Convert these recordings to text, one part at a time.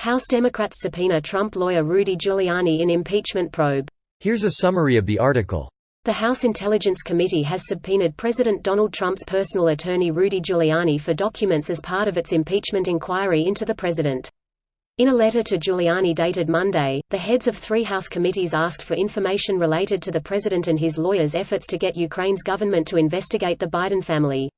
House Democrats subpoena Trump lawyer Rudy Giuliani in impeachment probe. Here's a summary of the article. The House Intelligence Committee has subpoenaed President Donald Trump's personal attorney Rudy Giuliani for documents as part of its impeachment inquiry into the president. In a letter to Giuliani dated Monday, the heads of 3 House committees asked for information related to the president and his lawyers' efforts to get Ukraine's government to investigate the Biden family.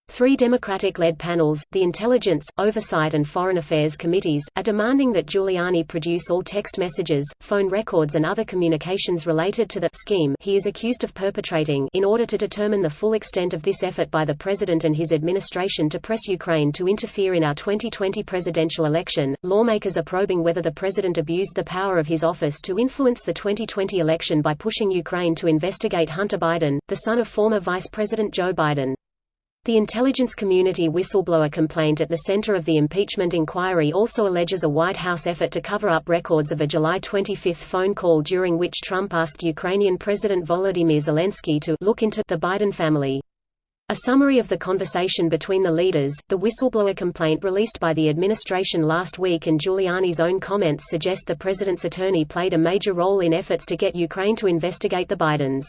3 Democratic-led panels, the Intelligence, Oversight and Foreign Affairs Committees, are demanding that Giuliani produce all text messages, phone records and other communications related to the scheme he is accused of perpetrating in order to determine the full extent of this effort by the president and his administration to press Ukraine to interfere in our 2020 presidential election. Lawmakers are probing whether the president abused the power of his office to influence the 2020 election by pushing Ukraine to investigate Hunter Biden, the son of former Vice President Joe Biden. The intelligence community whistleblower complaint at the center of the impeachment inquiry also alleges a White House effort to cover up records of a July 25 phone call during which Trump asked Ukrainian President Volodymyr Zelensky to look into the Biden family. A summary of the conversation between the leaders, the whistleblower complaint released by the administration last week and Giuliani's own comments suggest the president's attorney played a major role in efforts to get Ukraine to investigate the Bidens.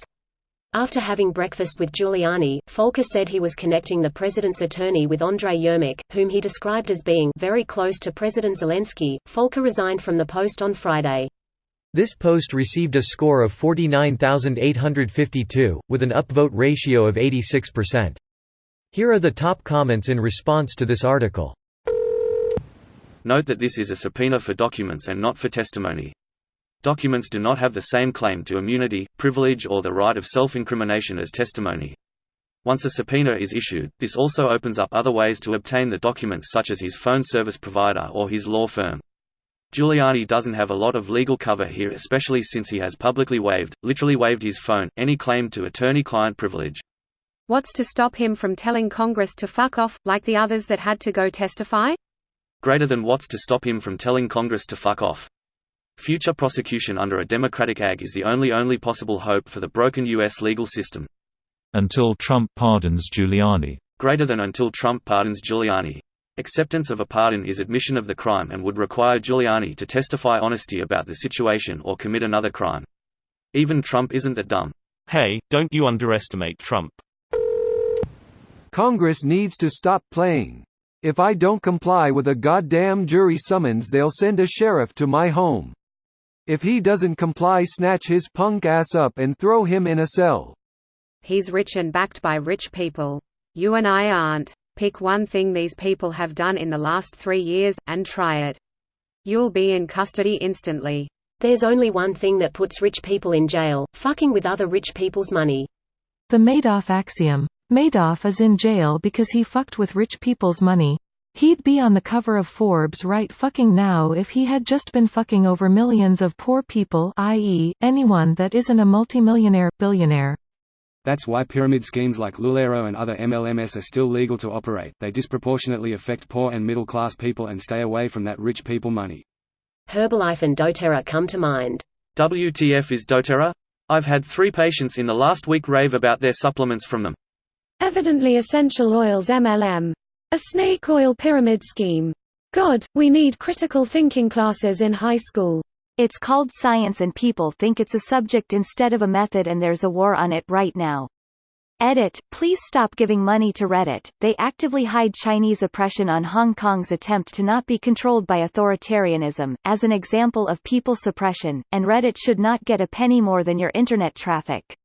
After having breakfast with Giuliani, Volker said he was connecting the president's attorney with Andrei Yermak, whom he described as being very close to President Zelensky. Volker resigned from the post on Friday. This post received a score of 49,852, with an upvote ratio of 86%. Here are the top comments in response to this article. Note that this is a subpoena for documents and not for testimony. Documents do not have the same claim to immunity, privilege or the right of self-incrimination as testimony. Once a subpoena is issued, this also opens up other ways to obtain the documents such as his phone service provider or his law firm. Giuliani doesn't have a lot of legal cover here, especially since he has publicly literally waived his phone, any claim to attorney-client privilege. What's to stop him from telling Congress to fuck off, like the others that had to go testify? Greater than what's to stop him from telling Congress to fuck off. Future prosecution under a Democratic AG is the only possible hope for the broken U.S. legal system. Until Trump pardons Giuliani. Greater than until Trump pardons Giuliani. Acceptance of a pardon is admission of the crime and would require Giuliani to testify honesty about the situation or commit another crime. Even Trump isn't that dumb. Hey, don't you underestimate Trump. Congress needs to stop playing. If I don't comply with a goddamn jury summons, they'll send a sheriff to my home. If he doesn't comply, snatch his punk ass up and throw him in a cell. He's rich and backed by rich people. You and I aren't. Pick one thing these people have done in the last 3 years, and try it. You'll be in custody instantly. There's only one thing that puts rich people in jail: fucking with other rich people's money. The Madoff axiom. Madoff is in jail because he fucked with rich people's money. He'd be on the cover of Forbes right fucking now if he had just been fucking over millions of poor people, i.e., anyone that isn't a multimillionaire, billionaire. That's why pyramid schemes like Lulero and other MLMs are still legal to operate. They disproportionately affect poor and middle-class people and stay away from that rich people money. Herbalife and doTERRA come to mind. WTF is doTERRA? I've had 3 patients in the last week rave about their supplements from them. Evidently Essential Oils MLM. A snake oil pyramid scheme. God, we need critical thinking classes in high school. It's called science and people think it's a subject instead of a method, and there's a war on it right now. Edit, please stop giving money to Reddit. They actively hide Chinese oppression on Hong Kong's attempt to not be controlled by authoritarianism, as an example of people suppression, and Reddit should not get a penny more than your internet traffic.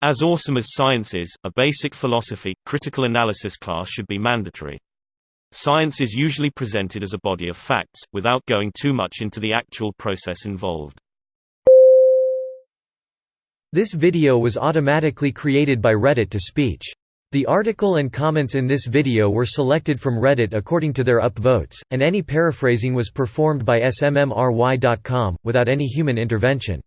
As awesome as science is, a basic philosophy, critical analysis class should be mandatory. Science is usually presented as a body of facts, without going too much into the actual process involved. This video was automatically created by Reddit to speech. The article and comments in this video were selected from Reddit according to their upvotes, and any paraphrasing was performed by smmry.com, without any human intervention.